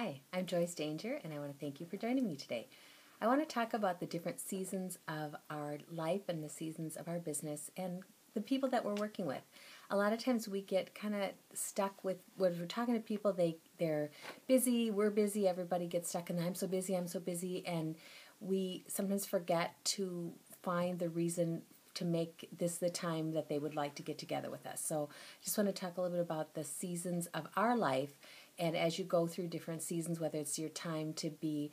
Hi, I'm Joyce Danger, and I want to thank you for joining me today. I want to talk about the different seasons of our life and the seasons of our business and the people that we're working with. A lot of times we get kind of stuck with when we're talking to people, they're busy, we're busy, everybody gets stuck in the I'm so busy, and we sometimes forget to find the reason to make this the time that they would like to get together with us. So I just want to talk a little bit about the seasons of our life, and as you go through different seasons, whether it's your time to be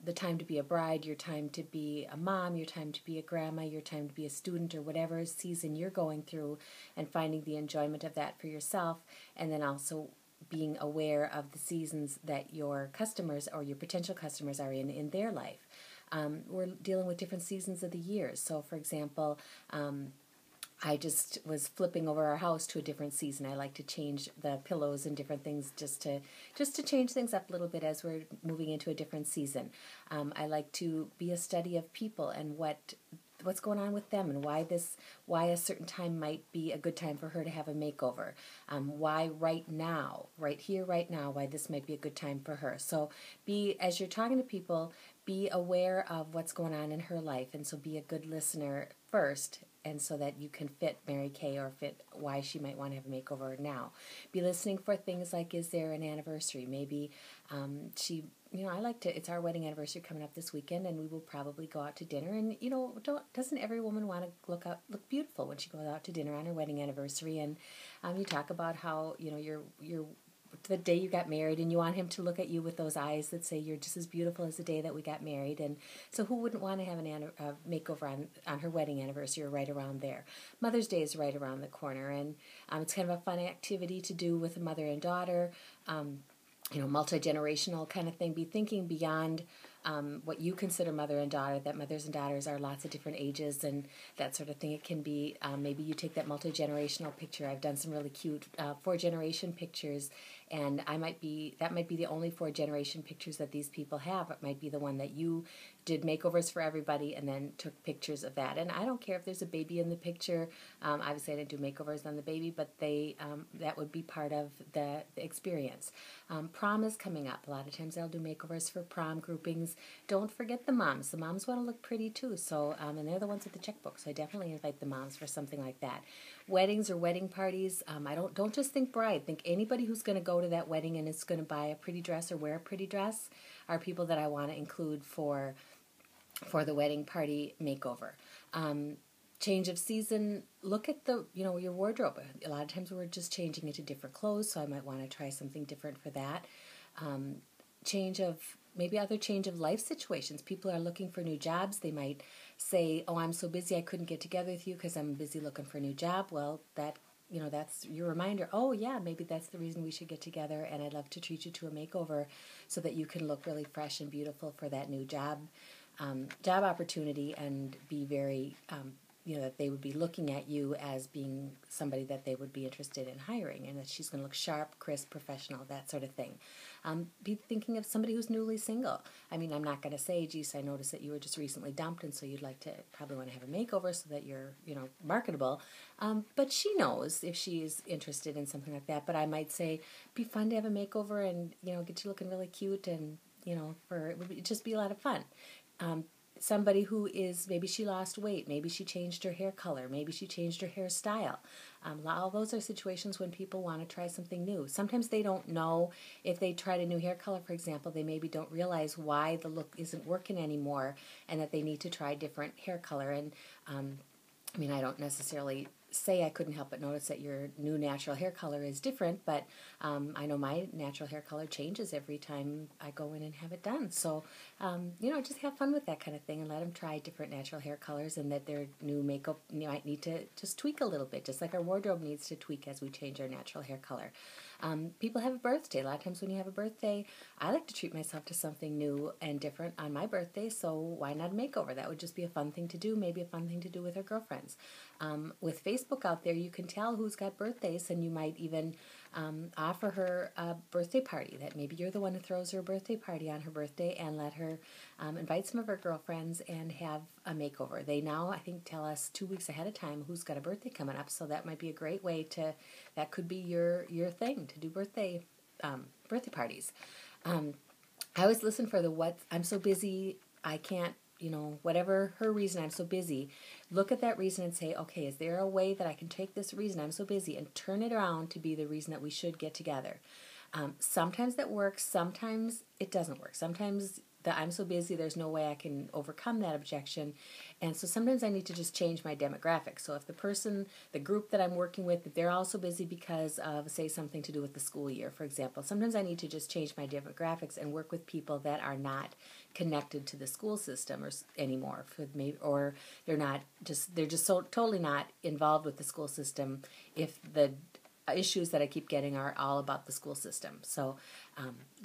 the time to be a bride, your time to be a mom, your time to be a grandma, your time to be a student, or whatever season you're going through, and finding the enjoyment of that for yourself, and then also being aware of the seasons that your customers or your potential customers are in their life. We're dealing with different seasons of the year. So, for example, I just was flipping over our house to a different season. I like to change the pillows and different things just to change things up a little bit as we're moving into a different season. I like to be a study of people and what's going on with them and why a certain time might be a good time for her to have a makeover. Why right now, right here, right now, why this might be a good time for her. So as you're talking to people, be aware of what's going on in her life, and so be a good listener first, and so that you can fit Mary Kay or fit why she might want to have a makeover now. Be listening for things like, is there an anniversary? Maybe it's our wedding anniversary coming up this weekend, and we will probably go out to dinner. And doesn't every woman want to look beautiful when she goes out to dinner on her wedding anniversary? And you talk about how you're the day you got married, and you want him to look at you with those eyes that say you're just as beautiful as the day that we got married. And so who wouldn't want to have a makeover on her wedding anniversary or right around there? Mother's Day is right around the corner, and it's kind of a fun activity to do with a mother and daughter, multi-generational kind of thing. Be thinking beyond what you consider mother and daughter, that mothers and daughters are lots of different ages and that sort of thing. It can be, maybe you take that multi-generational picture. I've done some really cute 4-generation pictures, and that might be the only 4-generation pictures that these people have. It might be the one that you did makeovers for everybody and then took pictures of that. And I don't care if there's a baby in the picture. Obviously I didn't do makeovers on the baby, but that would be part of the experience. Prom is coming up. A lot of times I'll do makeovers for prom groupings. Don't forget the moms. The moms want to look pretty too. So, and they're the ones with the checkbook. So I definitely invite the moms for something like that. Weddings or wedding parties. Don't just think bride. Think anybody who's going to go to that wedding and is going to buy a pretty dress or wear a pretty dress are people that I want to include for the wedding party makeover. Change of season, look at your wardrobe. A lot of times we're just changing into different clothes, so I might want to try something different for that. Change of life situations. People are looking for new jobs. They might say, oh, I'm so busy I couldn't get together with you because I'm busy looking for a new job. Well, that's your reminder. Oh yeah, maybe that's the reason we should get together, and I'd love to treat you to a makeover so that you can look really fresh and beautiful for that new job opportunity, and be very that they would be looking at you as being somebody that they would be interested in hiring, and that she's going to look sharp, crisp, professional, that sort of thing. Be thinking of somebody who's newly single. I mean, I'm not going to say, geez, I noticed that you were just recently dumped, and so you'd like to probably want to have a makeover so that you're, marketable. But she knows if she's interested in something like that. But I might say, be fun to have a makeover and, get you looking really cute, and, it would just be a lot of fun. Somebody who is, maybe she lost weight, maybe she changed her hair color, maybe she changed her hairstyle. All those are situations when people want to try something new. Sometimes they don't know if they tried a new hair color, for example, they maybe don't realize why the look isn't working anymore and that they need to try different hair color. And I don't necessarily say I couldn't help but notice that your new natural hair color is different, but I know my natural hair color changes every time I go in and have it done. So, just have fun with that kind of thing and let them try different natural hair colors, and that their new makeup might need to just tweak a little bit, just like our wardrobe needs to tweak as we change our natural hair color. People have a birthday. A lot of times when you have a birthday, I like to treat myself to something new and different on my birthday, so why not a makeover? That would just be a fun thing to do, maybe a fun thing to do with our girlfriends. With Facebook out there, you can tell who's got birthdays, and you might even offer her a birthday party, that maybe you're the one who throws her a birthday party on her birthday, and let her invite some of her girlfriends and have a makeover. They now, I think, tell us 2 weeks ahead of time who's got a birthday coming up, so that might be a great way that could be your thing, to do birthday parties. I always listen for the what, I'm so busy, I can't, whatever her reason, I'm so busy. Look at that reason and say, okay, is there a way that I can take this reason, I'm so busy, and turn it around to be the reason that we should get together? Sometimes that works, sometimes it doesn't work. Sometimes I'm so busy, there's no way I can overcome that objection. And so sometimes I need to just change my demographic. So if the group that I'm working with, if they're also busy because of, say, something to do with the school year, for example, sometimes I need to just change my demographics and work with people that are not connected to the school system anymore, or they're just so totally not involved with the school system if the issues that I keep getting are all about the school system. So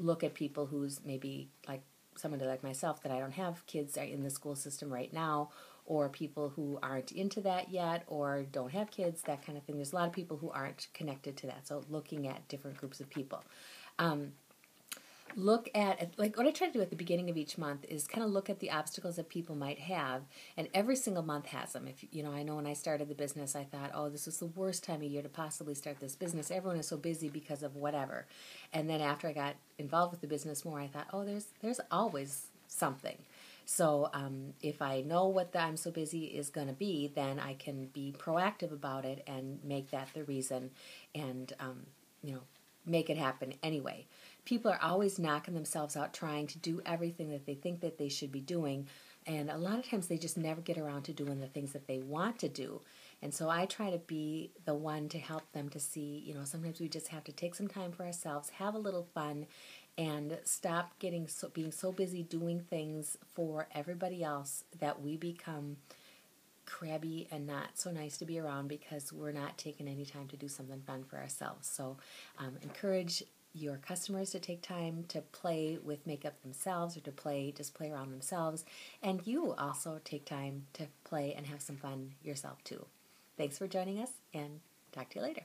look at people who's maybe like somebody like myself, that I don't have kids in the school system right now, or people who aren't into that yet or don't have kids, that kind of thing. There's a lot of people who aren't connected to that. So looking at different groups of people. Look at, like what I try to do at the beginning of each month is kind of look at the obstacles that people might have, and every single month has them. If I know when I started the business, I thought, oh, this was the worst time of year to possibly start this business. Everyone is so busy because of whatever. And then after I got involved with the business more, I thought, oh, there's always something. So if I know what the I'm so busy is going to be, then I can be proactive about it and make that the reason, and make it happen anyway. People are always knocking themselves out trying to do everything that they think that they should be doing, and a lot of times they just never get around to doing the things that they want to do. And so I try to be the one to help them to see, sometimes we just have to take some time for ourselves, have a little fun, and stop being so busy doing things for everybody else that we become crabby and not so nice to be around because we're not taking any time to do something fun for ourselves. So encourage your customers to take time to play with makeup themselves, or to play around themselves, and you also take time to play and have some fun yourself too. Thanks for joining us, and talk to you later.